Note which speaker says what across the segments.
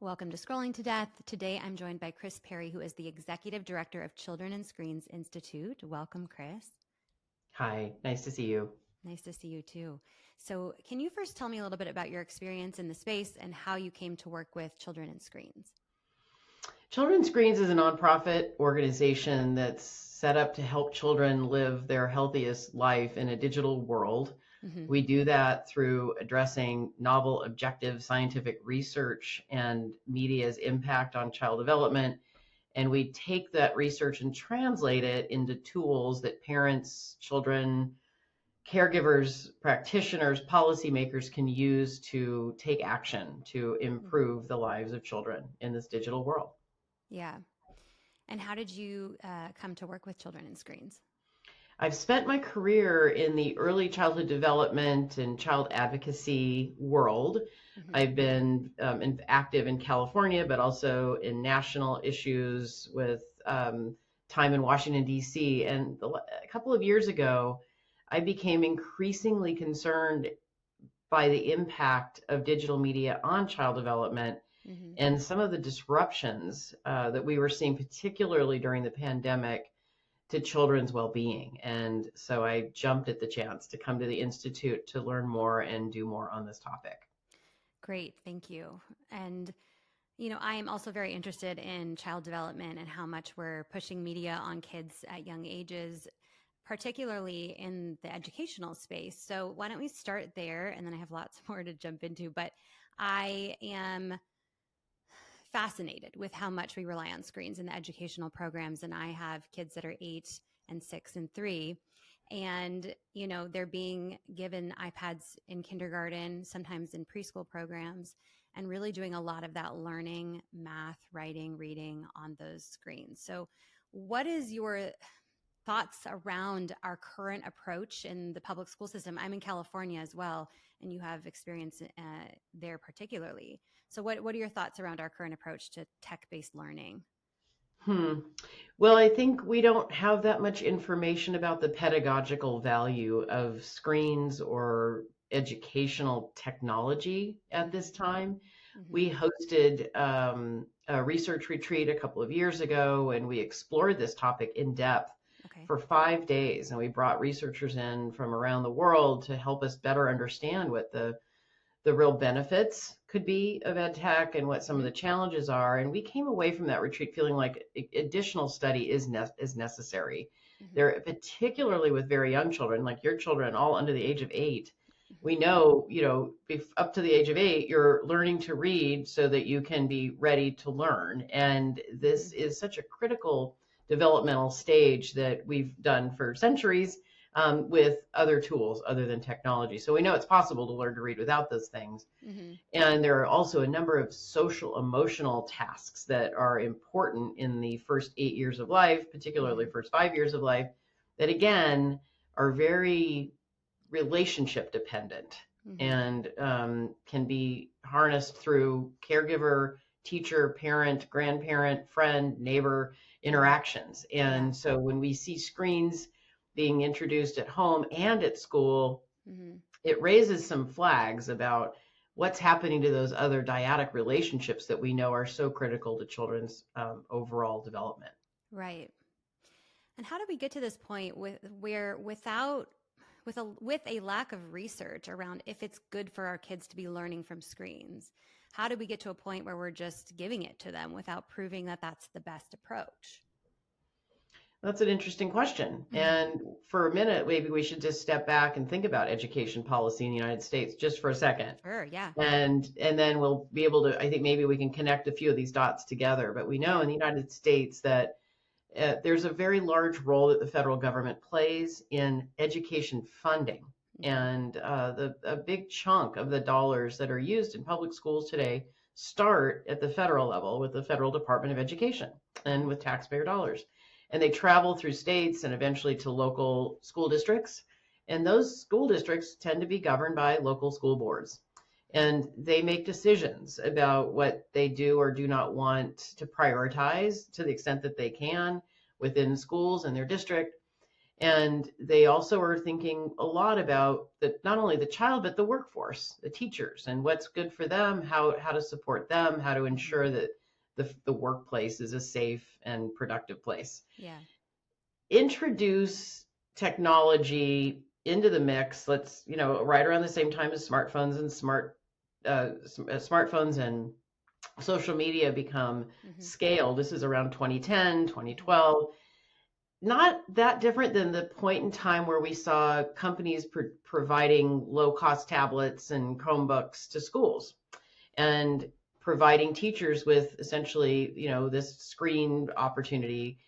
Speaker 1: Welcome to Scrolling to Death. Today I'm joined by Kris Perry, who is the Executive Director of Children and Screens Institute. Welcome, Kris.
Speaker 2: Hi, nice to see you.
Speaker 1: Nice to see you too. So can you first tell me a little bit about your experience in the space and how you came to work with Children and Screens?
Speaker 2: Children and Screens is a nonprofit organization that's set up to help children live their healthiest life in a digital world. We do that through addressing novel, objective scientific research and media's impact on child development. And we take that research and translate it into tools that parents, children, caregivers, practitioners, policymakers can use to take action to improve the lives of children in this digital world.
Speaker 1: Yeah. And how did you come to work with Children and Screens?
Speaker 2: I've spent my career in the early childhood development and child advocacy world. I've been active in California, but also in national issues with time in Washington, D.C. And a couple of years ago, I became increasingly concerned by the impact of digital media on child development and some of the disruptions that we were seeing, particularly during the pandemic, to children's well-being. And so I jumped at the chance to come to the Institute to learn more and do more on this topic.
Speaker 1: Great, thank you. And I am also very interested in child development and how much we're pushing media on kids at young ages, particularly in the educational space. So why don't we start there? And then I have lots more to jump into, but I am fascinated with how much we rely on screens in the educational programs. And I have kids that are 8 and 6 and 3. And, they're being given iPads in kindergarten, sometimes in preschool programs, and really doing a lot of that learning, math, writing, reading on those screens. So what is your thoughts around our current approach in the public school system? I'm in California as well, and you have experience there particularly. So what are your thoughts around our current approach to tech-based learning?
Speaker 2: Well, I think we don't have that much information about the pedagogical value of screens or educational technology at this time. We hosted a research retreat a couple of years ago, and we explored this topic in depth for 5 days. And we brought researchers in from around the world to help us better understand what the real benefits could be of ed tech and what some of the challenges are. And we came away from that retreat feeling like additional study is necessary. There, particularly with very young children, like your children, all under the age of 8. We know, up to the age of 8, you're learning to read so that you can be ready to learn. And this is such a critical developmental stage that we've done for centuries. With other tools other than technology. So we know it's possible to learn to read without those things. And there are also a number of social emotional tasks that are important in the first 8 years of life, particularly first 5 years of life, that again are very relationship dependent and can be harnessed through caregiver, teacher, parent, grandparent, friend, neighbor interactions. And so when we see screens being introduced at home and at school, it raises some flags about what's happening to those other dyadic relationships that we know are so critical to children's overall development.
Speaker 1: Right. And how do we get to this point with a lack of research around if it's good for our kids to be learning from screens? How do we get to a point where we're just giving it to them without proving that that's the best approach?
Speaker 2: That's an interesting question. And for a minute, maybe we should just step back and think about education policy in the United States just for a second.
Speaker 1: Sure, yeah.
Speaker 2: And then we'll be able to, I think maybe we can connect a few of these dots together. But we know in the United States that there's a very large role that the federal government plays in education funding. And a big chunk of the dollars that are used in public schools today start at the federal level with the Federal Department of Education and with taxpayer dollars. And they travel through states and eventually to local school districts. And those school districts tend to be governed by local school boards. And they make decisions about what they do or do not want to prioritize to the extent that they can within schools and their district. And they also are thinking a lot about not only the child, but the workforce, the teachers, and what's good for them, how to support them, how to ensure that the workplace is a safe and productive place.
Speaker 1: Yeah.
Speaker 2: Introduce technology into the mix. Let's, right around the same time as smartphones and smartphones and social media become scale. This is around 2010, 2012. Not that different than the point in time where we saw companies providing low-cost tablets and Chromebooks to schools and providing teachers with essentially, this screen opportunity.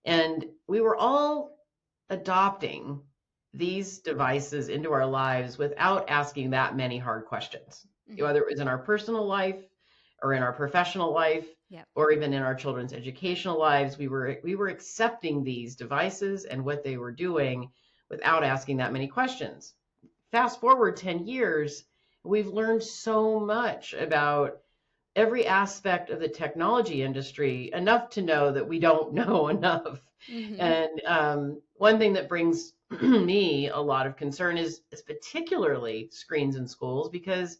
Speaker 2: And we were all adopting these devices into our lives without asking that many hard questions, whether it was in our personal life or in our professional life, or even in our children's educational lives. We were accepting these devices and what they were doing without asking that many questions. Fast forward 10 years, we've learned so much about every aspect of the technology industry, enough to know that we don't know enough. And one thing that brings me a lot of concern is particularly screens in schools, because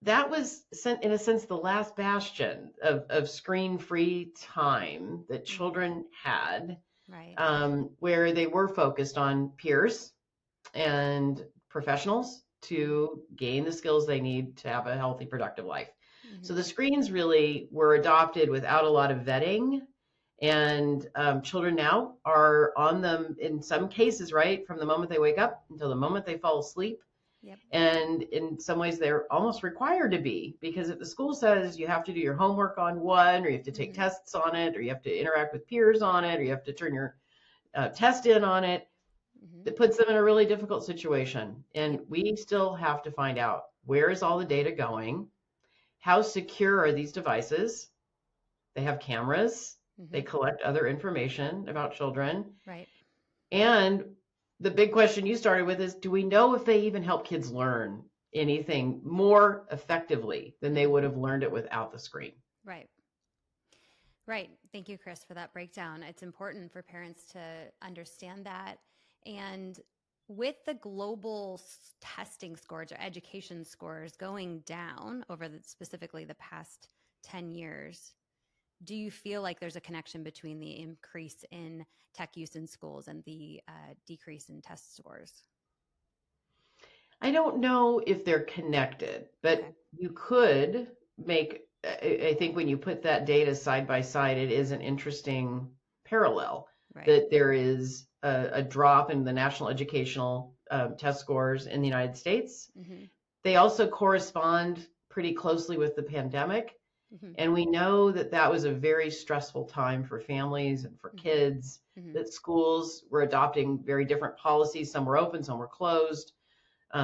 Speaker 2: that was, in a sense, the last bastion of screen-free time that children had, where they were focused on peers and professionals to gain the skills they need to have a healthy, productive life. So the screens really were adopted without a lot of vetting, and children now are on them in some cases, right, from the moment they wake up until the moment they fall asleep. And in some ways they're almost required to be, because if the school says you have to do your homework on one, or you have to take tests on it, or you have to interact with peers on it, or you have to turn your test in on it, it puts them in a really difficult situation. And we still have to find out, where is all the data going? How secure are these devices? They have cameras. They collect other information about children. And the big question you started with is, do we know if they even help kids learn anything more effectively than they would have learned it without the screen?
Speaker 1: Right. Thank you, Kris, for that breakdown. It's important for parents to understand that. And with the global testing scores or education scores going down over specifically the past 10 years, do you feel like there's a connection between the increase in tech use in schools and the decrease in test scores?
Speaker 2: I don't know if they're connected, but you could make, I think when you put that data side by side, it is an interesting parallel, that there is a drop in the national educational test scores in the United States. They also correspond pretty closely with the pandemic. And we know that that was a very stressful time for families and for kids, that schools were adopting very different policies. Some were open, some were closed.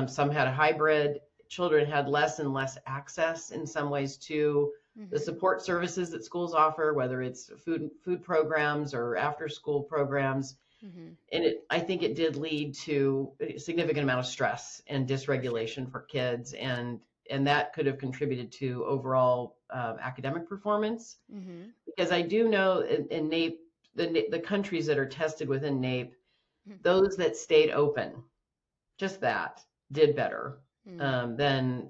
Speaker 2: Some had a hybrid. Children had less and less access in some ways to the support services that schools offer, whether it's food programs or after school programs. And I think it did lead to a significant amount of stress and dysregulation for kids. And that could have contributed to overall academic performance. Because I do know in NAEP, the countries that are tested within NAEP, those that stayed open, just that, did better than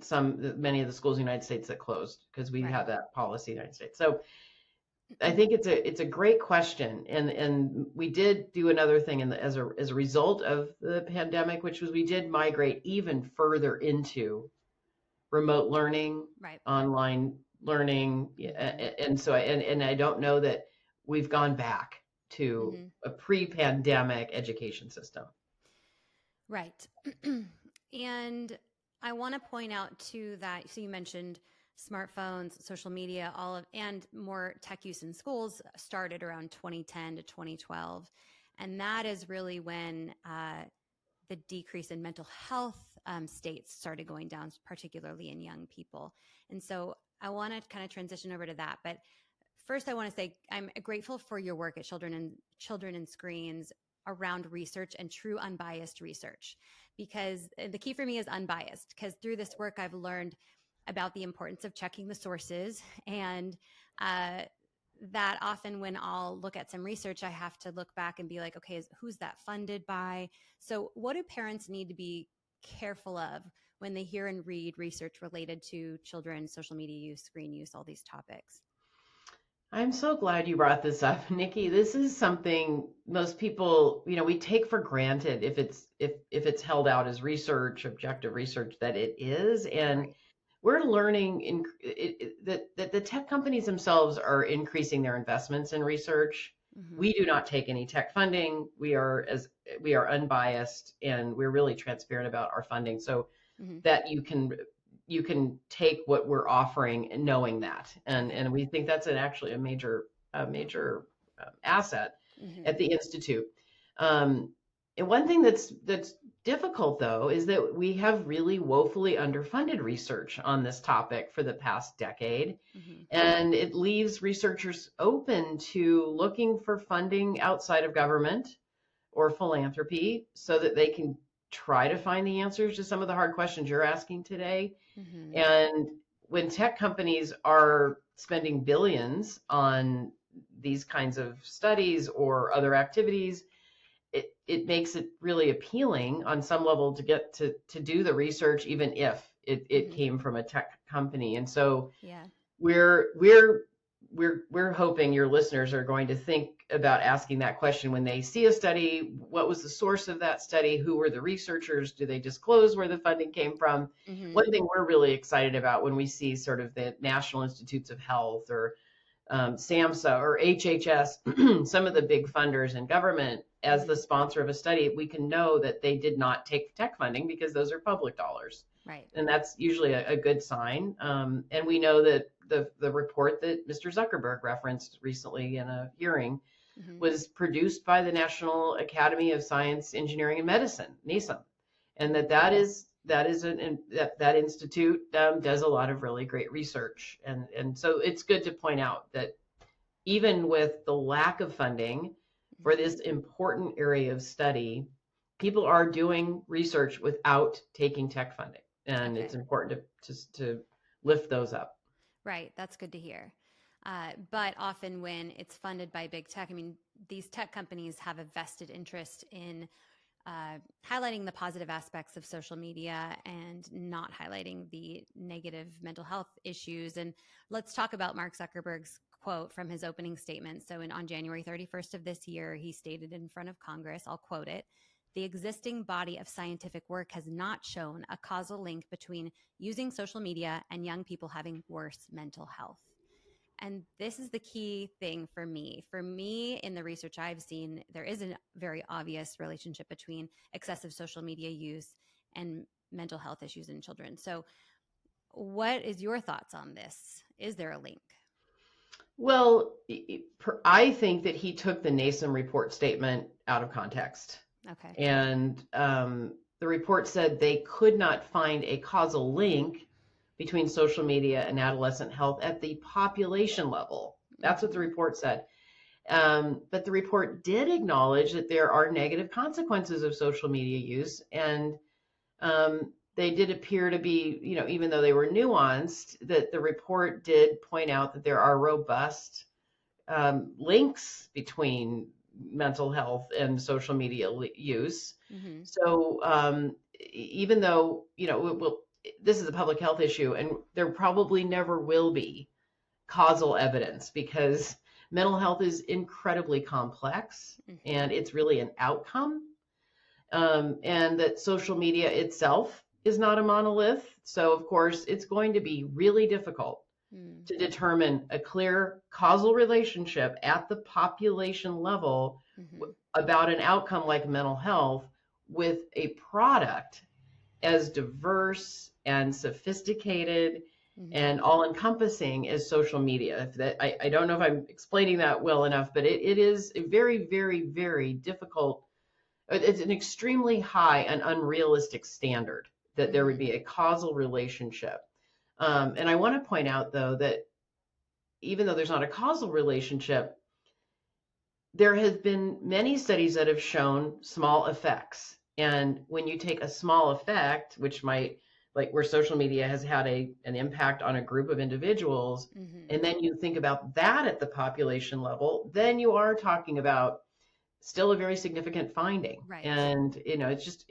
Speaker 2: many of the schools in the United States that closed, because we have that policy in the United States. So I think it's a great question, and we did do another thing as a result of the pandemic, which was we did migrate even further into remote learning, online learning, and so I don't know that we've gone back to a pre-pandemic education system.
Speaker 1: Right. And I want to point out too that, so you mentioned smartphones, social media, and more tech use in schools started around 2010 to 2012. And that is really when the decrease in mental health states started going down, particularly in young people. And so I want to kind of transition over to that. But first, I want to say I'm grateful for your work at Children and Screens around research and true unbiased research, because the key for me is unbiased, because through this work I've learned about the importance of checking the sources and that often when I'll look at some research, I have to look back and be like, okay, who's that funded by? So what do parents need to be careful of when they hear and read research related to children's social media use, screen use, all these topics?
Speaker 2: I'm so glad you brought this up, Nikki. This is something most people, we take for granted if it's held out as research, objective research, that it is. And
Speaker 1: Right.
Speaker 2: we're learning that the tech companies themselves are increasing their investments in research.
Speaker 1: Mm-hmm.
Speaker 2: We do not take any tech funding. We are unbiased, and we're really transparent about our funding, so
Speaker 1: Mm-hmm.
Speaker 2: that you can take what we're offering and knowing that, and
Speaker 1: Okay.
Speaker 2: and we think that's actually a major asset
Speaker 1: Mm-hmm.
Speaker 2: at the institute. Um, and one thing that's difficult, though, is that we have really woefully underfunded research on this topic for the past decade,
Speaker 1: Mm-hmm.
Speaker 2: and it leaves researchers open to looking for funding outside of government or philanthropy so that they can try to find the answers to some of the hard questions you're asking today.
Speaker 1: Mm-hmm.
Speaker 2: And when tech companies are spending billions on these kinds of studies or other activities, it makes it really appealing on some level to get to do the research, even if it
Speaker 1: Mm-hmm.
Speaker 2: came from a tech company. And so
Speaker 1: Yeah.
Speaker 2: we're hoping your listeners are going to think about asking that question when they see a study. What was the source of that study? Who were the researchers? Do they disclose where the funding came from?
Speaker 1: Mm-hmm.
Speaker 2: One thing we're really excited about when we see sort of the National Institutes of Health or SAMHSA or HHS, some of the big funders in government, as the
Speaker 1: Mm-hmm.
Speaker 2: sponsor of a study, we can know that they did not take tech funding because those are public dollars.
Speaker 1: Right.
Speaker 2: And that's usually a good sign. And we know that the report that Mr. Zuckerberg referenced recently in a hearing
Speaker 1: Mm-hmm.
Speaker 2: was produced by the National Academy of Science, Engineering, and Medicine, Newsom, and
Speaker 1: Mm-hmm.
Speaker 2: that institute does a lot of really great research, and so it's good to point out that even with the lack of funding for
Speaker 1: Mm-hmm.
Speaker 2: this important area of study, people are doing research without taking tech funding, and it's
Speaker 1: Okay.
Speaker 2: important to lift those up.
Speaker 1: Right. That's good to hear. But often when it's funded by big tech, I mean, these tech companies have a vested interest in highlighting the positive aspects of social media and not highlighting the negative mental health issues. And let's talk about Mark Zuckerberg's quote from his opening statement. So on January 31st of this year, he stated in front of Congress, I'll quote it: "The existing body of scientific work has not shown a causal link between using social media and young people having worse mental health." And this is the key thing for me. For me, in the research I've seen, there is a very obvious relationship between excessive social media use and mental health issues in children. So, what is your thoughts on this? Is there a link?
Speaker 2: Well, I think that he took the Newsom report statement out of context.
Speaker 1: Okay.
Speaker 2: And the report said they could not find a causal link between social media and adolescent health at the population level. That's what the
Speaker 1: Mm-hmm.
Speaker 2: report said. But the report did acknowledge that there are negative consequences of social media use. And they did appear to be, even though they were nuanced, that the report did point out that there are robust links between mental health and social media use.
Speaker 1: Mm-hmm.
Speaker 2: So even though, this is a public health issue, and there probably never will be causal evidence because mental health is incredibly complex
Speaker 1: Mm-hmm.
Speaker 2: and it's really an outcome. And that social media itself is not a monolith. So, of course, it's going to be really difficult
Speaker 1: Mm-hmm.
Speaker 2: to determine a clear causal relationship at the population level
Speaker 1: Mm-hmm.
Speaker 2: about an outcome like mental health with a product as diverse and sophisticated
Speaker 1: Mm-hmm.
Speaker 2: and all encompassing as social media. I don't know if I'm explaining that well enough, but it is a very, very, very difficult. It's an extremely high and unrealistic standard that there would
Speaker 1: Mm-hmm.
Speaker 2: be a causal relationship. And I want to point out, though, that even though there's not a causal relationship, there has been many studies that have shown small effects. And when you take a small effect, which might like where social media has had an impact on a group of individuals, and then you think about that at the population level, then you are talking about still a very significant finding.
Speaker 1: Right.
Speaker 2: And it's just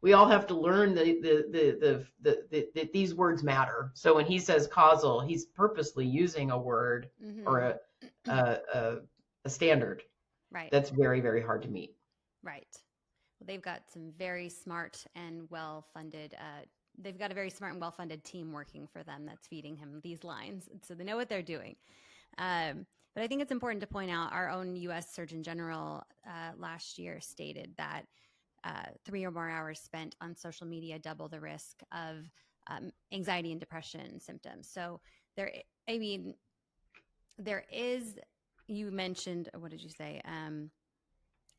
Speaker 2: we all have to learn that these words matter. So when he says causal, he's purposely using a word or a standard
Speaker 1: Right.
Speaker 2: that's very, very hard to meet.
Speaker 1: Right. Well, they've got some very smart and well-funded. They've got a very smart and well-funded team working for them that's feeding him these lines, so they know what they're doing. But I think it's important to point out our own U.S. Surgeon General last year stated that 3 or more hours spent on social media double the risk of anxiety and depression symptoms. So there is, you mentioned, what did you say?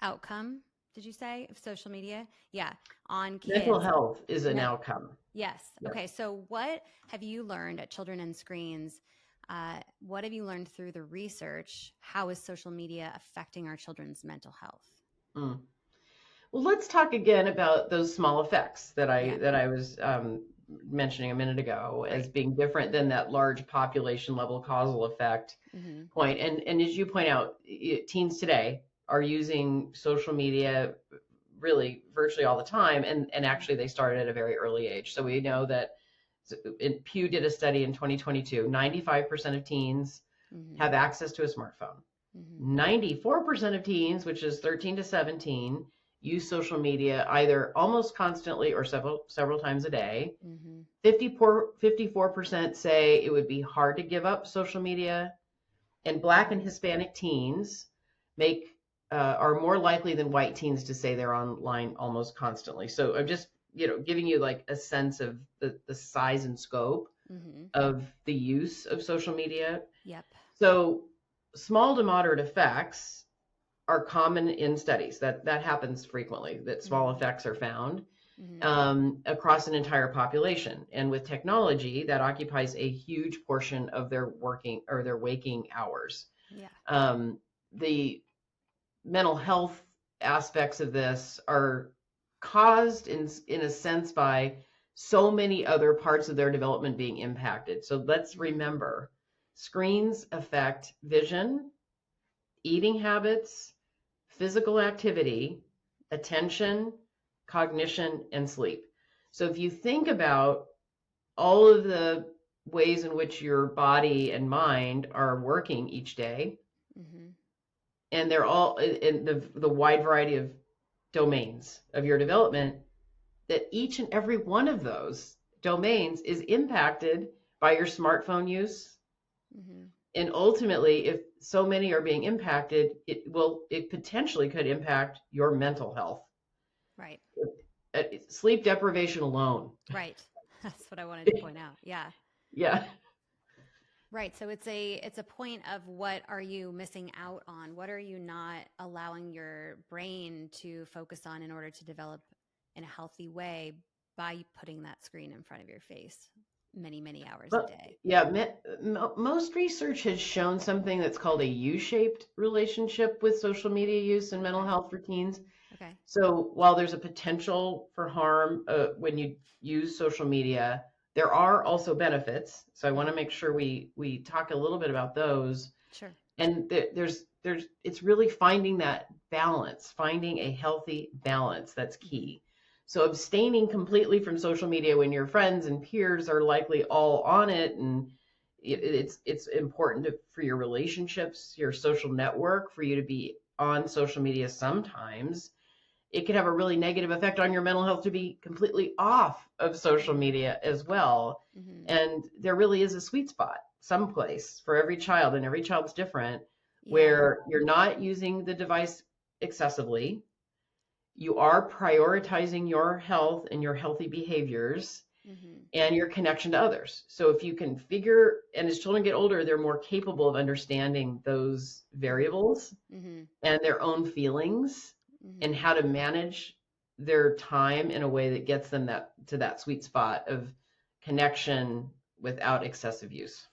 Speaker 1: Outcome, did you say, of social media? Yeah, on kids.
Speaker 2: Mental health is an outcome.
Speaker 1: Yes. Yep. Okay, so what have you learned at Children and Screens? What have you learned through the research? How is social media affecting our children's mental health?
Speaker 2: Well, let's talk again about those small effects that I was mentioning a minute ago as being different than that large population level causal effect point. And as you point out, teens today are using social media really virtually all the time. And actually they started at a very early age. So we know that Pew did a study in 2022, 95% of teens have access to a smartphone. 94% of teens, which is 13 to 17, use social media either almost constantly or several times a day. 54% say it would be hard to give up social media, and Black and Hispanic teens are more likely than white teens to say they're online almost constantly. So I'm just giving you like a sense of the size and scope of the use of social media.
Speaker 1: Yep.
Speaker 2: So small to moderate effects are common in studies. That happens frequently, that small effects are found across an entire population. And with technology, that occupies a huge portion of their working or their waking hours.
Speaker 1: Yeah.
Speaker 2: The mental health aspects of this are caused in a sense by so many other parts of their development being impacted. So let's remember, screens affect vision, eating habits, physical activity, attention, cognition, and sleep. So if you think about all of the ways in which your body and mind are working each day, and they're all in the wide variety of domains of your development, that each and every one of those domains is impacted by your smartphone use. And ultimately, if so many are being impacted, it potentially could impact your mental health.
Speaker 1: Right.
Speaker 2: Sleep deprivation alone.
Speaker 1: Right. That's what I wanted to point out. Yeah.
Speaker 2: Yeah.
Speaker 1: Right. So it's a point of what are you missing out on? What are you not allowing your brain to focus on in order to develop in a healthy way by putting that screen in front of your face many, many hours a day?
Speaker 2: Yeah. Most research has shown something that's called a U-shaped relationship with social media use and mental health for teens.
Speaker 1: Okay.
Speaker 2: So while there's a potential for harm when you use social media, there are also benefits. So I want to make sure we talk a little bit about those.
Speaker 1: Sure.
Speaker 2: And it's really finding that balance, finding a healthy balance that's key. So abstaining completely from social media when your friends and peers are likely all on it, and it's important for your relationships, your social network, for you to be on social media sometimes. It could have a really negative effect on your mental health to be completely off of social media as well. And there really is a sweet spot someplace for every child, and every child's different, where you're not using the device excessively. You are prioritizing your health and your healthy behaviors and your connection to others. So if you can figure, and as children get older, they're more capable of understanding those variables and their own feelings and how to manage their time in a way that gets them to that sweet spot of connection without excessive use.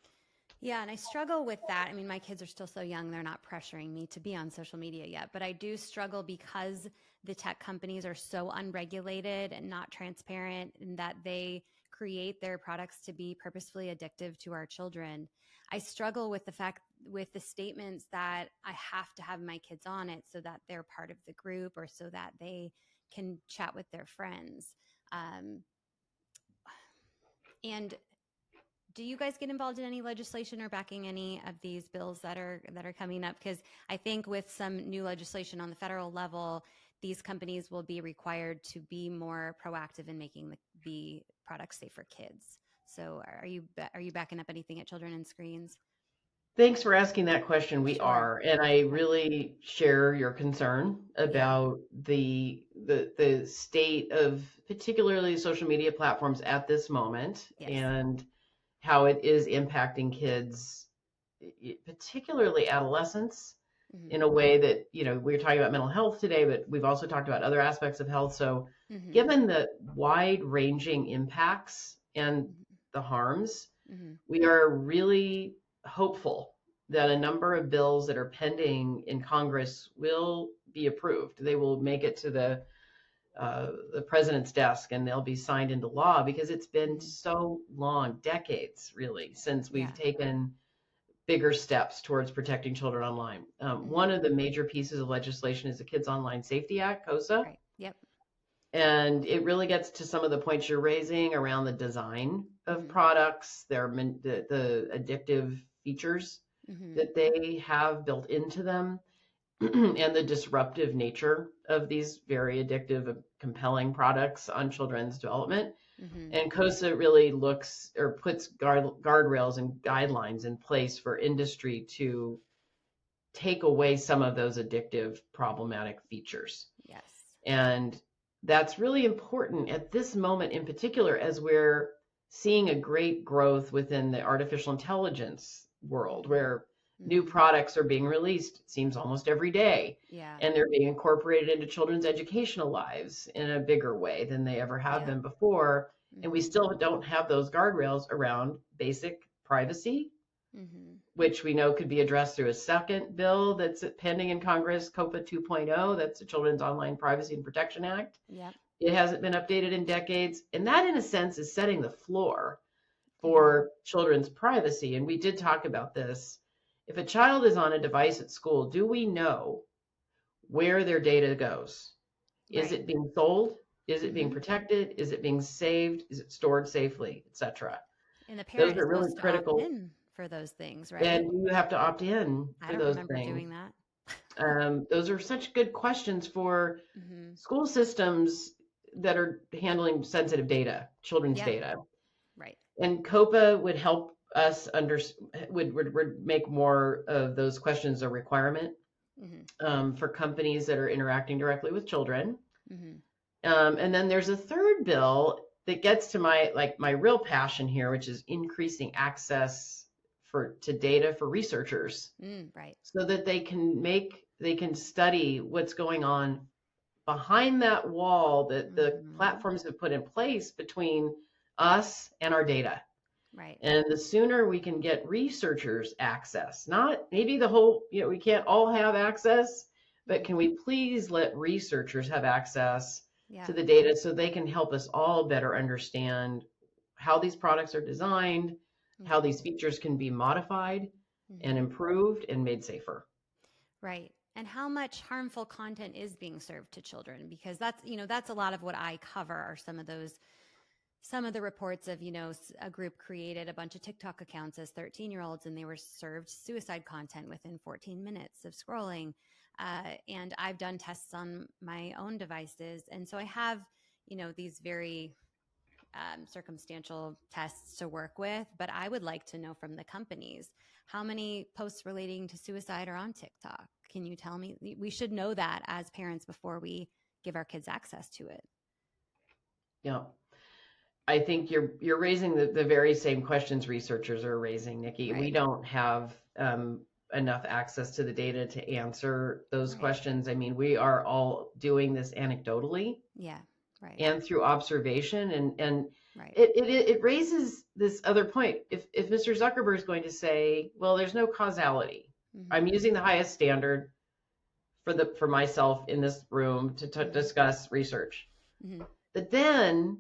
Speaker 1: Yeah, and I struggle with that. I mean, my kids are still so young, they're not pressuring me to be on social media yet, but I do struggle because the tech companies are so unregulated and not transparent, and that they create their products to be purposefully addictive to our children. I struggle with the statements that I have to have my kids on it so that they're part of the group or so that they can chat with their friends. And do you guys get involved in any legislation or backing any of these bills that are coming up? Because I think with some new legislation on the federal level, these companies will be required to be more proactive in making the products safe for kids. So are you backing up anything at Children and Screens?
Speaker 2: Thanks for asking that question. We
Speaker 1: Sure.
Speaker 2: are, and I really share your concern about the state of particularly social media platforms at this moment,
Speaker 1: Yes.
Speaker 2: and how it is impacting kids, particularly adolescents, in a way that, we were talking about mental health today, but we've also talked about other aspects of health. So given the wide-ranging impacts and the harms, we are really hopeful that a number of bills that are pending in Congress will be approved. They will make it to the president's desk and they'll be signed into law, because it's been so long, decades really, since we've taken bigger steps towards protecting children online. One of the major pieces of legislation is the Kids Online Safety Act, KOSA.
Speaker 1: Right. Yep.
Speaker 2: And it really gets to some of the points you're raising around the design of products, the addictive features that they have built into them, and the disruptive nature of these very addictive, compelling products on children's development. And KOSA really looks or puts guardrails and guidelines in place for industry to take away some of those addictive, problematic features.
Speaker 1: Yes.
Speaker 2: And that's really important at this moment in particular, as we're seeing a great growth within the artificial intelligence world, where new products are being released, it seems almost every day.
Speaker 1: Yeah.
Speaker 2: And they're being incorporated into children's educational lives in a bigger way than they ever have been before. And we still don't have those guardrails around basic privacy, which we know could be addressed through a second bill that's pending in Congress, COPA 2.0. That's the Children's Online Privacy and Protection Act.
Speaker 1: Yep.
Speaker 2: It hasn't been updated in decades. And that, in a sense, is setting the floor for children's privacy. And we did talk about this. If a child is on a device at school, do we know where their data goes? Is it being sold? Is it being protected? Is it being saved? Is it stored safely, etc.?
Speaker 1: And the parent
Speaker 2: Those are really critical.
Speaker 1: To opt in for those things, right?
Speaker 2: And you have to opt in for those things.
Speaker 1: I don't remember doing that.
Speaker 2: Those are such good questions for school systems that are handling sensitive data, children's data.
Speaker 1: Right.
Speaker 2: And COPA would help us would make more of those questions a requirement for companies that are interacting directly with children. And then there's a third bill that gets to my real passion here, which is increasing access to data for researchers,
Speaker 1: right,
Speaker 2: so that they can study what's going on behind that wall that the platforms have put in place between us and our data.
Speaker 1: Right.
Speaker 2: And the sooner we can get researchers access, not maybe the whole, we can't all have access, but can we please let researchers have access to the data so they can help us all better understand how these products are designed, how these features can be modified and improved and made safer.
Speaker 1: Right. And how much harmful content is being served to children? Because that's a lot of what I cover, are some of the reports of, a group created a bunch of TikTok accounts as 13-year-olds, and they were served suicide content within 14 minutes of scrolling. And I've done tests on my own devices. And so I have, these very circumstantial tests to work with, but I would like to know from the companies, how many posts relating to suicide are on TikTok? Can you tell me? We should know that as parents before we give our kids access to it.
Speaker 2: Yeah. I think you're raising the very same questions researchers are raising, Nikki. Right. We don't have enough access to the data to answer those questions. I mean, we are all doing this anecdotally.
Speaker 1: Yeah. Right.
Speaker 2: And through observation, and it raises this other point. If Mr. Zuckerberg is going to say, well, there's no causality, I'm using the highest standard for myself in this room to discuss research, but then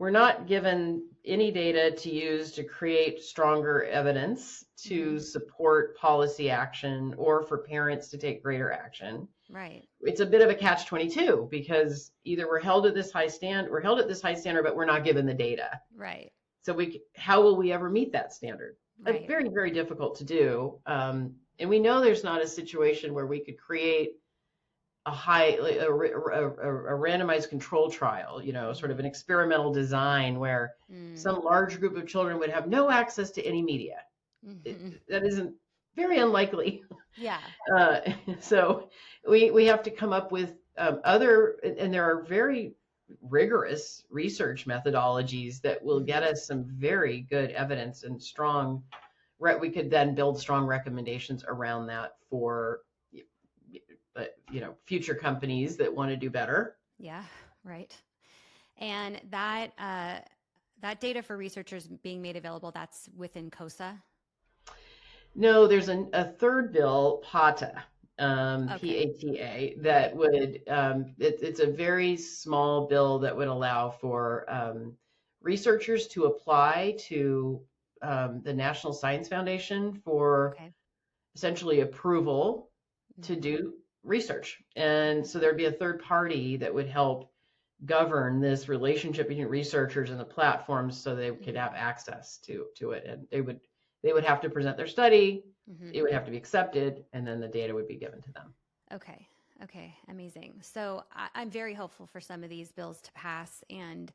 Speaker 2: we're not given any data to use to create stronger evidence to support policy action or for parents to take greater action.
Speaker 1: Right.
Speaker 2: It's a bit of a catch-22 because either we're held at this high standard, but we're not given the data.
Speaker 1: Right.
Speaker 2: So how will we ever meet that standard?
Speaker 1: Right.
Speaker 2: It's very, very difficult to do. And we know there's not a situation where we could create a randomized control trial, sort of an experimental design where some large group of children would have no access to any media. That isn't very unlikely.
Speaker 1: Yeah.
Speaker 2: So we have to come up with and there are very rigorous research methodologies that will get us some very good evidence and we could then build strong recommendations around that for future companies that want to do better.
Speaker 1: Yeah, right. And that data for researchers being made available, that's within COSA?
Speaker 2: No, there's a third bill, PATA, P-A-T-A, that would, it's a very small bill that would allow for researchers to apply to the National Science Foundation for essentially approval to do research. And so there'd be a third party that would help govern this relationship between researchers and the platforms so they could have access to it. And they would have to present their study, it would have to be accepted, and then the data would be given to them.
Speaker 1: Okay. Amazing. So I'm very hopeful for some of these bills to pass. And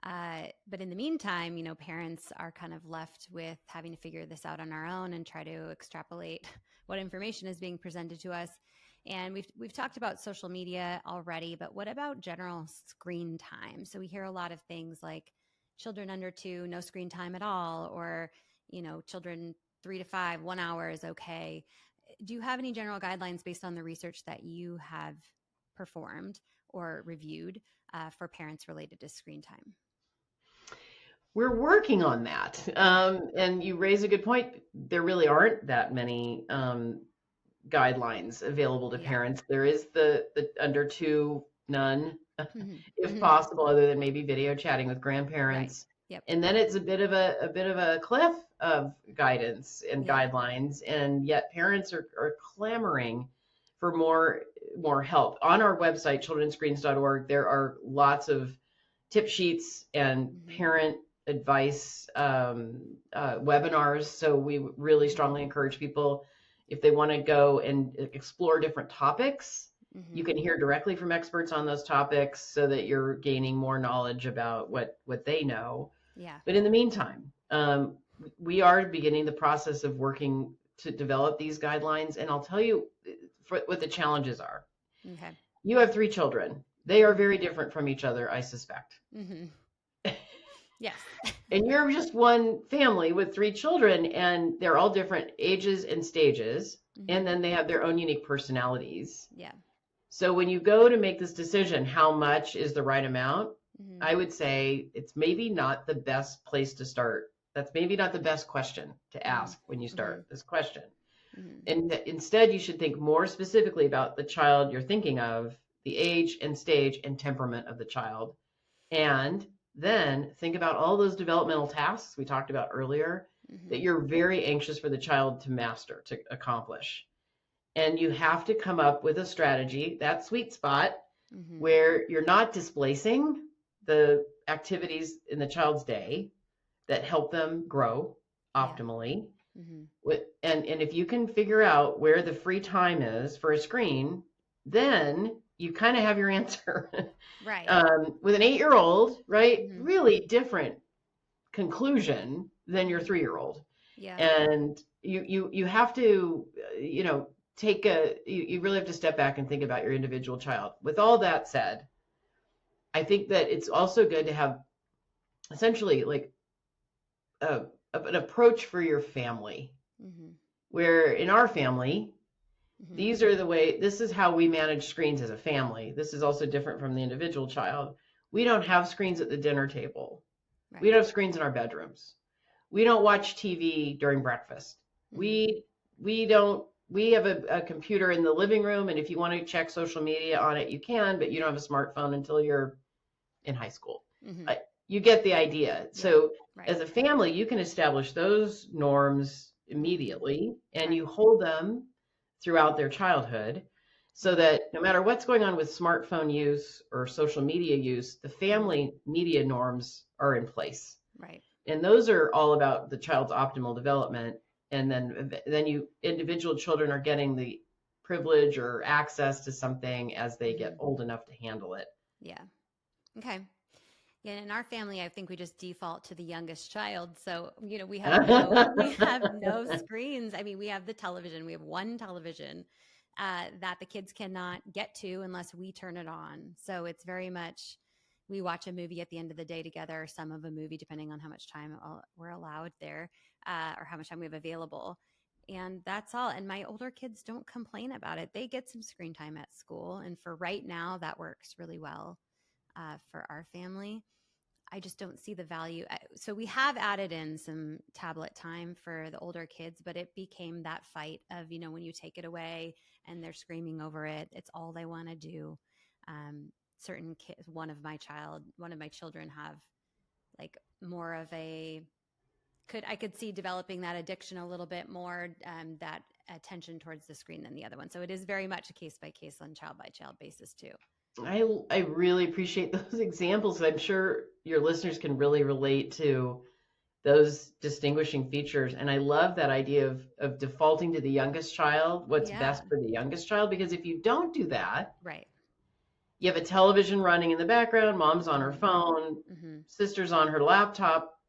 Speaker 1: but in the meantime, parents are kind of left with having to figure this out on our own and try to extrapolate what information is being presented to us. And we've talked about social media already, but what about general screen time? So we hear a lot of things like children under 2, no screen time at all, or children 3 to 5, 1 hour is okay. Do you have any general guidelines based on the research that you have performed or reviewed for parents related to screen time?
Speaker 2: We're working on that. And you raise a good point. There really aren't that many guidelines available to parents. There is the under 2, none, if possible, other than maybe video chatting with grandparents.
Speaker 1: Right. Yep.
Speaker 2: And then it's a bit of a cliff of guidance and guidelines, and yet parents are clamoring for more help. On our website, childrenscreens.org, there are lots of tip sheets and parent advice webinars. So we really strongly encourage people, if they want to go and explore different topics, you can hear directly from experts on those topics so that you're gaining more knowledge about what they know.
Speaker 1: Yeah.
Speaker 2: But in the meantime, we are beginning the process of working to develop these guidelines. And I'll tell you what the challenges are.
Speaker 1: Okay.
Speaker 2: You have 3 children. They are very different from each other, I suspect.
Speaker 1: Yes.
Speaker 2: And you're just one family with 3 children, and they're all different ages and stages, and then they have their own unique personalities.
Speaker 1: Yeah.
Speaker 2: So when you go to make this decision, how much is the right amount? I would say it's maybe not the best place to start. That's maybe not the best question to ask when you start this question. And instead, you should think more specifically about the child you're thinking of, the age and stage and temperament of the child. And then think about all those developmental tasks we talked about earlier that you're very anxious for the child to master, to accomplish. And you have to come up with a strategy, that sweet spot, where you're not displacing the activities in the child's day that help them grow optimally. And if you can figure out where the free time is for a screen, then you kind of have your answer.
Speaker 1: Right.
Speaker 2: With an 8-year-old, right? Really different conclusion than your 3-year-old.
Speaker 1: Yeah.
Speaker 2: And you have to, you really have to step back and think about your individual child. With all that said, I think that it's also good to have essentially like an approach for your family, where in our family, this is how we manage screens as a family. This is also different from the individual child. We don't have screens at the dinner table. Right. We don't have screens in our bedrooms. We don't watch TV during breakfast. We have a computer in the living room, and if you want to check social media on it, you can, but you don't have a smartphone until you're in high school. you get the idea.
Speaker 1: Yeah.
Speaker 2: So
Speaker 1: Right.
Speaker 2: as a family, you can establish those norms immediately, and
Speaker 1: Right.
Speaker 2: you hold them throughout their childhood so
Speaker 1: Mm-hmm.
Speaker 2: that no matter what's going on with smartphone use or social media use, the
Speaker 1: Mm-hmm.
Speaker 2: family media norms are in place.
Speaker 1: Right.
Speaker 2: And those are all about the child's optimal development. And then you individual children are getting the privilege or access to something as they
Speaker 1: Mm-hmm.
Speaker 2: get old enough to handle it.
Speaker 1: Yeah. Okay. Yeah, in our family, I think we just default to the youngest child. So, we have no screens. I mean, we have the television. We have one television that the kids cannot get to unless we turn it on. So it's very much we watch a movie at the end of the day together, or some of a movie, depending on how much time we're allowed there, or how much time we have available. And that's all. And my older kids don't complain about it. They get some screen time at school. And for right now, that works really well for our family. I just don't see the value. So we have added in some tablet time for the older kids, but it became that fight of, when you take it away and they're screaming over it, it's all they want to do. Certain kids, one of my children have like more of I could see developing that addiction a little bit more, that attention towards the screen than the other one. So it is very much a case by case on child by child basis too.
Speaker 2: I really appreciate those examples. I'm sure your listeners can really relate to those distinguishing features. And I love that idea of defaulting to the youngest child, what's
Speaker 1: Yeah.
Speaker 2: best for the youngest child. Because if you don't do that,
Speaker 1: Right.
Speaker 2: you have a television running in the background, mom's on her
Speaker 1: Mm-hmm.
Speaker 2: phone,
Speaker 1: Mm-hmm.
Speaker 2: sister's on her laptop.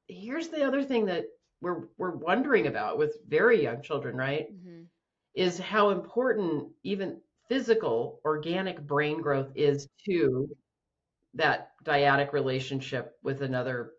Speaker 2: Here's the other thing that we're wondering about with very young children, right?
Speaker 1: Mm-hmm.
Speaker 2: Is how important even physical organic brain growth is to that dyadic relationship with another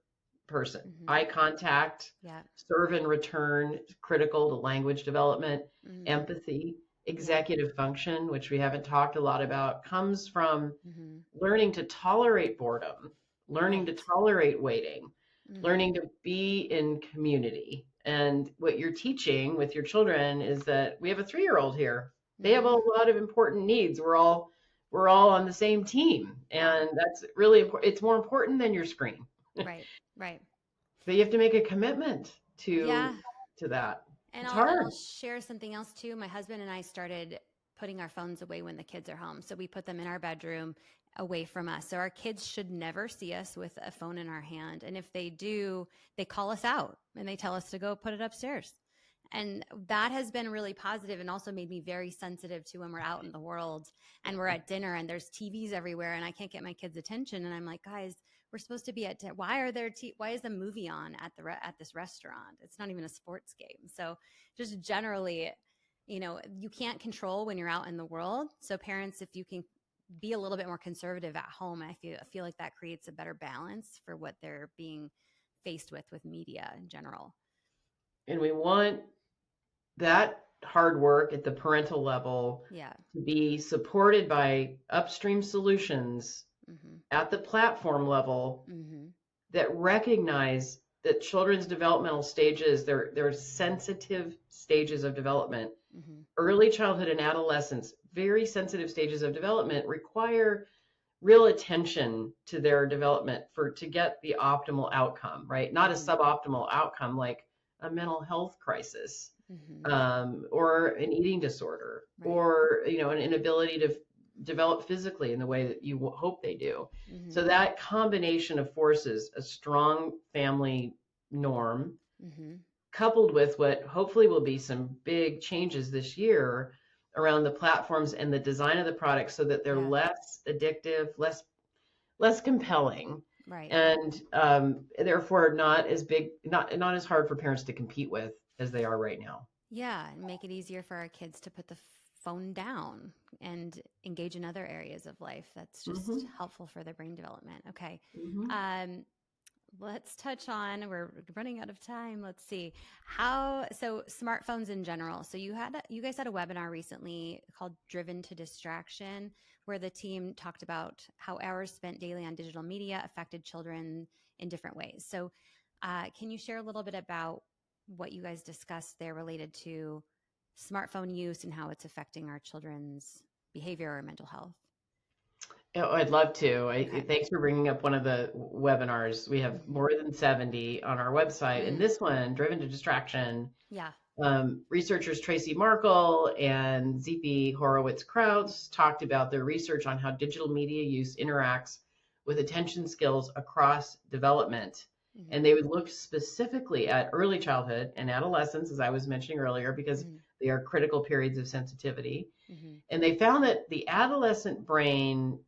Speaker 2: person.
Speaker 1: Mm-hmm.
Speaker 2: Eye contact,
Speaker 1: Yeah.
Speaker 2: serve and return, critical to language development,
Speaker 1: Mm-hmm.
Speaker 2: empathy,
Speaker 1: Yeah.
Speaker 2: executive function, which we haven't talked a lot about, comes from
Speaker 1: Mm-hmm.
Speaker 2: learning to tolerate boredom, learning to
Speaker 1: Right.
Speaker 2: tolerate waiting,
Speaker 1: Mm-hmm.
Speaker 2: learning to be in community. And what you're teaching with your children is that we have a 3-year-old here. They have a
Speaker 1: Mm-hmm.
Speaker 2: lot of important needs. We're all on the same team,
Speaker 1: Yeah.
Speaker 2: and that's really important. It's more important than your screen.
Speaker 1: Right. Right.
Speaker 2: But you have to make a commitment
Speaker 1: Yeah.
Speaker 2: to that.
Speaker 1: And
Speaker 2: It's
Speaker 1: I'll
Speaker 2: hard.
Speaker 1: share something else too. My husband and I started putting our phones away when the kids are home. So we put them in our bedroom away from us. So our kids should never see us with a phone in our hand. And if they do, they call us out and they tell us to go put it upstairs. And that has been really positive and also made me very sensitive to when we're out in the world and we're at dinner and there's TVs everywhere and I can't get my kids' attention. And I'm like, guys, we're supposed to be at why is the movie on at this restaurant? It's not even a sports game. So just generally, you can't control when you're out in the world. So parents, if you can be a little bit more conservative at home, I feel like that creates a better balance for what they're being faced with media in general.
Speaker 2: And we want that hard work at the parental level
Speaker 1: Yeah.
Speaker 2: to be supported by upstream solutions
Speaker 1: Mm-hmm.
Speaker 2: at the platform level
Speaker 1: Mm-hmm.
Speaker 2: that recognize that children's developmental stages, they're sensitive stages of development.
Speaker 1: Mm-hmm.
Speaker 2: Early childhood and adolescence, very sensitive stages of development, require real attention to their development to get the optimal outcome, right? Not a
Speaker 1: Mm-hmm.
Speaker 2: suboptimal outcome like a mental health crisis,
Speaker 1: Mm-hmm.
Speaker 2: or an eating disorder,
Speaker 1: Right.
Speaker 2: or an inability to develop physically in the way that you hope they do. So
Speaker 1: Mm-hmm.
Speaker 2: that combination of forces, a strong family norm,
Speaker 1: Mm-hmm.
Speaker 2: coupled with what hopefully will be some big changes this year around the platforms and the design of the products so that they're
Speaker 1: Yeah.
Speaker 2: less addictive, less compelling,
Speaker 1: Right.
Speaker 2: and therefore not as big, not as hard for parents to compete with as they are right now.
Speaker 1: Yeah, and make it easier for our kids to put the phone down and engage in other areas of life. That's just
Speaker 2: Hmm.
Speaker 1: helpful for their brain development. Okay.
Speaker 2: Hmm.
Speaker 1: Um, let's touch on, we're running out of time. Let's see so smartphones in general. So you guys had a webinar recently called Driven to Distraction, where the team talked about how hours spent daily on digital media affected children in different ways. So can you share a little bit about what you guys discussed there related to smartphone use and how it's affecting our children's behavior or mental health?
Speaker 2: Oh, I'd love to.
Speaker 1: Okay.
Speaker 2: Thanks for bringing up one of the webinars. We have
Speaker 1: Hmm.
Speaker 2: more than 70 on our website. And
Speaker 1: Mm.
Speaker 2: this one, Driven to Distraction,
Speaker 1: Yeah.
Speaker 2: researchers Tracy Markle and ZP Horowitz-Krautz talked about their research on how digital media use interacts with attention skills across development.
Speaker 1: Hmm.
Speaker 2: And they would look specifically at early childhood and adolescence, as I was mentioning earlier, because
Speaker 1: Hmm.
Speaker 2: they are critical periods of sensitivity.
Speaker 1: Hmm.
Speaker 2: And they found that the adolescent brain,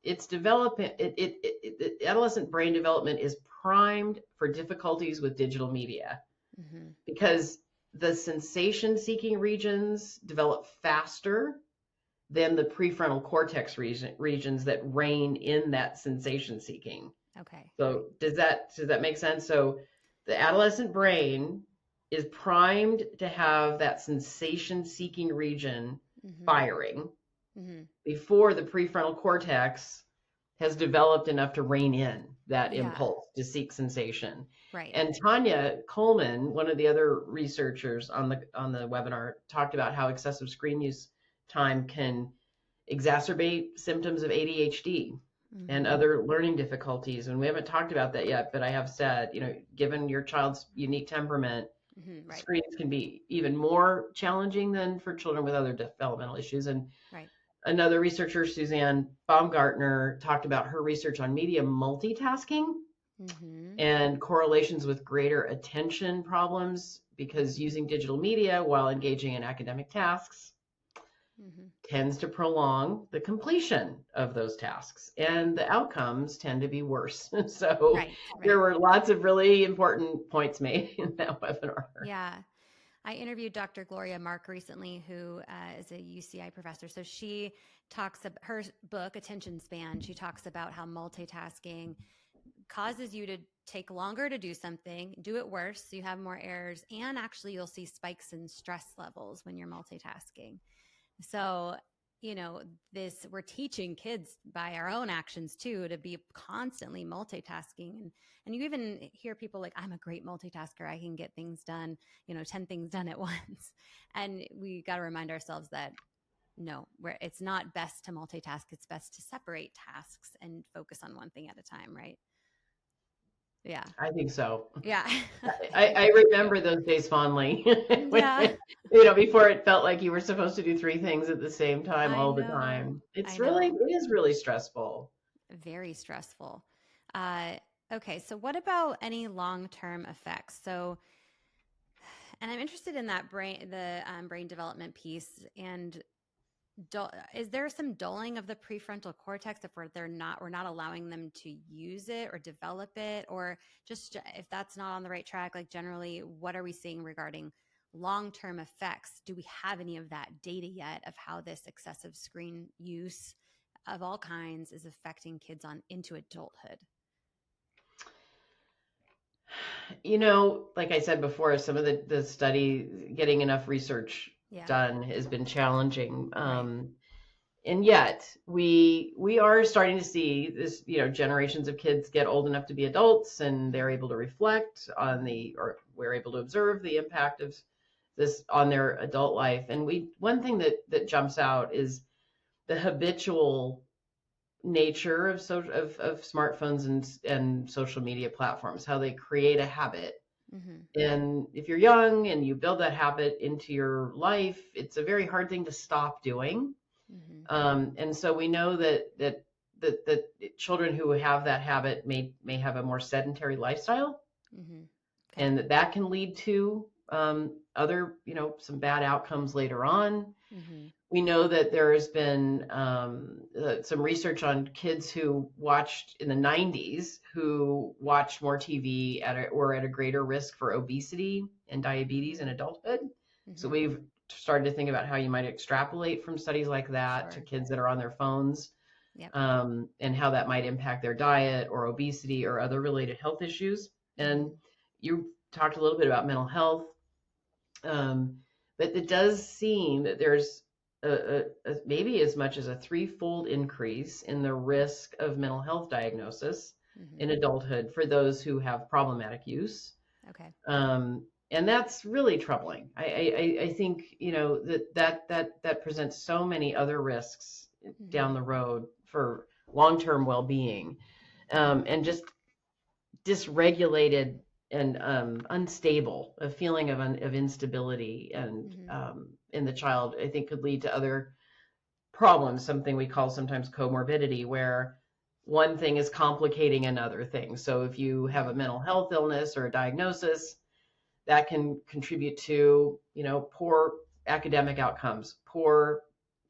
Speaker 2: its development, the adolescent brain development is primed for difficulties with digital media
Speaker 1: Hmm.
Speaker 2: because the sensation seeking regions develop faster than the prefrontal cortex regions that reign in that sensation seeking.
Speaker 1: Okay.
Speaker 2: So does that make sense? So the adolescent brain is primed to have that sensation seeking region
Speaker 1: Hmm.
Speaker 2: firing
Speaker 1: Hmm.
Speaker 2: before the prefrontal cortex has developed enough to rein in that
Speaker 1: Yeah.
Speaker 2: impulse to seek sensation.
Speaker 1: Right.
Speaker 2: And Tanya Coleman, one of the other researchers on the webinar, talked about how excessive screen use time can exacerbate symptoms of ADHD and
Speaker 1: Hmm.
Speaker 2: other learning difficulties. And we haven't talked about that yet, but I have said, given your child's unique temperament,
Speaker 1: Hmm. Right.
Speaker 2: screens can be even more challenging than for children with other developmental issues. And
Speaker 1: Right.
Speaker 2: another researcher, Suzanne Baumgartner, talked about her research on media multitasking
Speaker 1: Hmm.
Speaker 2: and correlations with greater attention problems because using digital media while engaging in academic tasks
Speaker 1: Hmm.
Speaker 2: tends to prolong the completion of those tasks and the outcomes tend to be worse. So
Speaker 1: Right.
Speaker 2: there
Speaker 1: Right.
Speaker 2: were lots of really important points made in that webinar.
Speaker 1: Yeah. I interviewed Dr. Gloria Mark recently, who is a UCI professor. So she talks about her book, Attention Span. She talks about how multitasking causes you to take longer to do something, do it worse, so you have more errors, and actually you'll see spikes in stress levels when you're multitasking. So, this we're teaching kids by our own actions too to be constantly multitasking. And you even hear people like, I'm a great multitasker. I can get things done, 10 things done at once. And we got to remind ourselves that no, it's not best to multitask. It's best to separate tasks and focus on one thing at a time, right? Yeah.
Speaker 2: I think so.
Speaker 1: Yeah.
Speaker 2: I,
Speaker 1: I
Speaker 2: I
Speaker 1: think so
Speaker 2: remember
Speaker 1: too.
Speaker 2: those days fondly.
Speaker 1: Yeah.
Speaker 2: Before it felt like you were supposed to do three things at the same time
Speaker 1: I
Speaker 2: all the
Speaker 1: know.
Speaker 2: time.
Speaker 1: I
Speaker 2: It
Speaker 1: know.
Speaker 2: is really stressful.
Speaker 1: Very stressful. Uh, okay, so what about any long-term effects? So, and I'm interested in that brain development piece. And is there some dulling of the prefrontal cortex if we're not allowing them to use it or develop it, or just if that's not on the right track? Like generally, what are we seeing regarding long-term effects? Do we have any of that data yet of how this excessive screen use of all kinds is affecting kids on into adulthood?
Speaker 2: Like I said before, some of the study, getting enough research
Speaker 1: Yeah.
Speaker 2: done has been challenging.
Speaker 1: Right.
Speaker 2: And yet we are starting to see this, generations of kids get old enough to be adults and they're
Speaker 1: Mm-hmm.
Speaker 2: able to reflect or we're able to observe the impact of this on their adult life. And one thing that jumps out is the habitual nature of smartphones and social media platforms, how they create a habit.
Speaker 1: Mm-hmm.
Speaker 2: And if you're young and you build that habit into your life, it's a very hard thing to stop doing.
Speaker 1: Mm-hmm.
Speaker 2: And so we know that children who have that habit may have a more sedentary lifestyle,
Speaker 1: Mm-hmm. Okay.
Speaker 2: and that can lead to other, some bad outcomes later on.
Speaker 1: Mm-hmm.
Speaker 2: We know that there has been some research on kids who watched in the 90s who watched more TV were at a greater risk for obesity and diabetes in
Speaker 1: Mm-hmm.
Speaker 2: adulthood. So
Speaker 1: Mm-hmm.
Speaker 2: we've started to think about how you might extrapolate from studies like that to
Speaker 1: Sure.
Speaker 2: kids that are on their phones,
Speaker 1: Yep.
Speaker 2: and how that might impact their diet or obesity or other related health issues. And
Speaker 1: Mm-hmm.
Speaker 2: you talked a little bit about mental health, but it does seem that there's maybe as much as a threefold increase in the risk of mental health diagnosis
Speaker 1: Mm-hmm.
Speaker 2: in adulthood for those who have problematic use.
Speaker 1: Okay.
Speaker 2: And that's really troubling. I think that presents so many other risks
Speaker 1: Mm-hmm.
Speaker 2: down the road for long-term well-being, and just dysregulated and unstable, a feeling of instability and in the child, I think could lead to other problems, something we call sometimes comorbidity, where one thing is complicating another thing. So if you have a mental health illness or a diagnosis, that can contribute to, poor academic outcomes, poor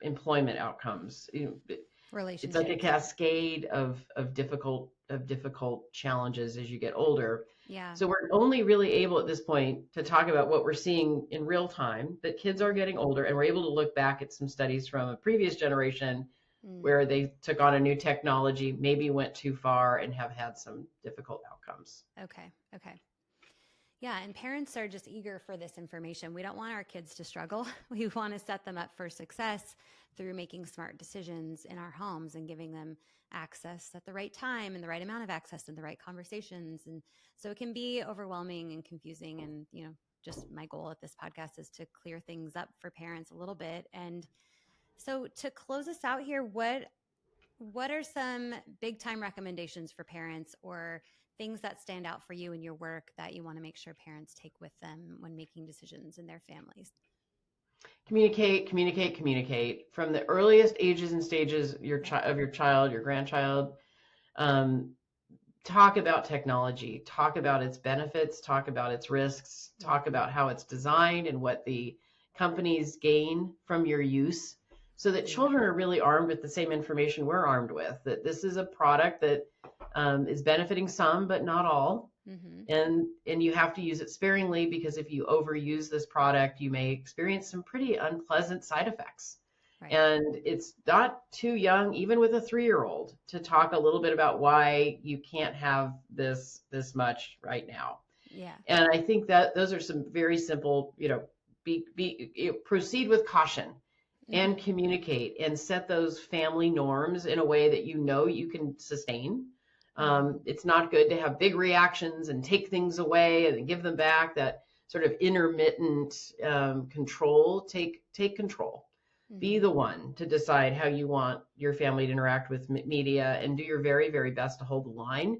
Speaker 2: employment outcomes. It's like a cascade of difficult challenges as you get older.
Speaker 1: Yeah.
Speaker 2: So we're only really able at this point to talk about what we're seeing in real time, that kids are getting older, and we're able to look back at some studies from a previous generation where they took on a new technology, maybe went too far, and have had some difficult outcomes.
Speaker 1: Okay. Yeah, and parents are just eager for this information. We don't want our kids to struggle. We want to set them up for success through making smart decisions in our homes and giving them access at the right time and the right amount of access and the right conversations. And so it can be overwhelming and confusing. And, just my goal at this podcast is to clear things up for parents a little bit. And so to close us out here, what are some big time recommendations for parents or things that stand out for you in your work that you want to make sure parents take with them when making decisions in their families?
Speaker 2: Communicate from the earliest ages and stages of your child, your grandchild. Talk about technology, talk about its benefits, talk about its risks, talk about how it's designed and what the companies gain from your use, so that children are really armed with the same information we're armed with, that this is a product that is benefiting some, but not all. And you have to use it sparingly, because if you overuse this product, you may experience some pretty unpleasant side effects. Right. And it's not too young, even with a 3-year-old, to talk a little bit about why you can't have this much right now.
Speaker 1: Yeah.
Speaker 2: And I think that those are some very simple, proceed with caution and communicate and set those family norms in a way that you can sustain. It's not good to have big reactions and take things away and then give them back. That sort of intermittent control. Take control. Be the one to decide how you want your family to interact with media, and do your very, very best to hold the line.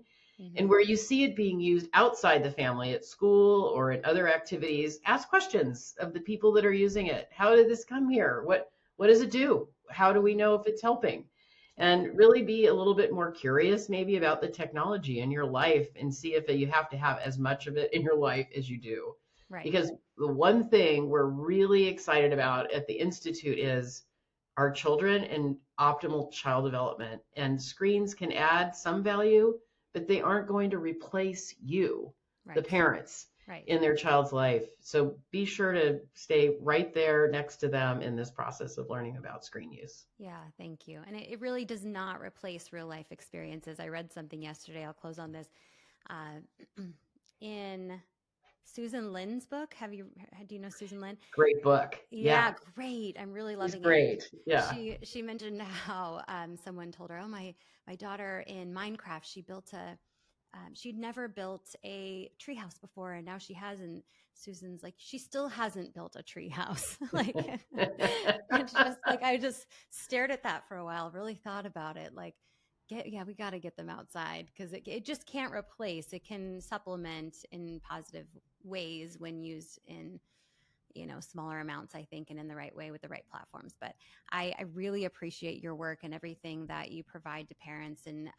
Speaker 2: And where you see it being used outside the family, at school or in other activities, ask questions of the people that are using it. How did this come here? What does it do? How do we know if it's helping? And really be a little bit more curious maybe about the technology in your life, and see if you have to have as much of it in your life as you do. Right. Because the one thing we're really excited about at the Institute is our children and optimal child development. And screens can add some value, but they aren't going to replace you, the parents, in their child's life. So be sure to stay right there next to them in this process of learning about screen use.
Speaker 1: Yeah, thank you. And it really does not replace real life experiences. I read something yesterday. I'll close on this. In Susan Lynn's book. Do you know Susan Lynn?
Speaker 2: Great book.
Speaker 1: Yeah, great. I'm really loving
Speaker 2: it. Great. Yeah.
Speaker 1: She mentioned how someone told her, "Oh, my daughter in Minecraft, she'd never built a treehouse before, and now she has." And Susan's like, "She still hasn't built a treehouse." Like, it's just like I just stared at that for a while, really thought about it, like. We got to get them outside, because it just can't replace. It can supplement in positive ways when used in, smaller amounts, I think, and in the right way with the right platforms. But I really appreciate your work and everything that you provide to parents. And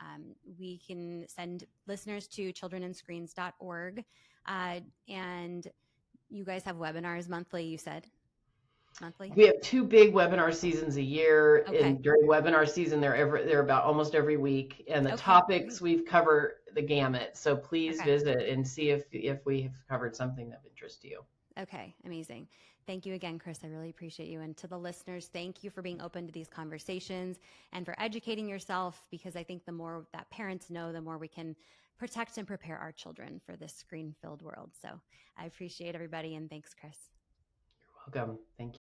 Speaker 1: we can send listeners to childrenandscreens.org. And you guys have webinars monthly, you said? Monthly?
Speaker 2: We have 2 big webinar seasons a year. Okay. And during webinar season, they're about almost every week. And the topics we've covered the gamut. So please visit and see if we've covered something of interest to you.
Speaker 1: Okay, amazing. Thank you again, Kris. I really appreciate you. And to the listeners, thank you for being open to these conversations and for educating yourself, because I think the more that parents know, the more we can protect and prepare our children for this screen-filled world. So I appreciate everybody, and thanks, Kris.
Speaker 2: You're welcome. Thank you.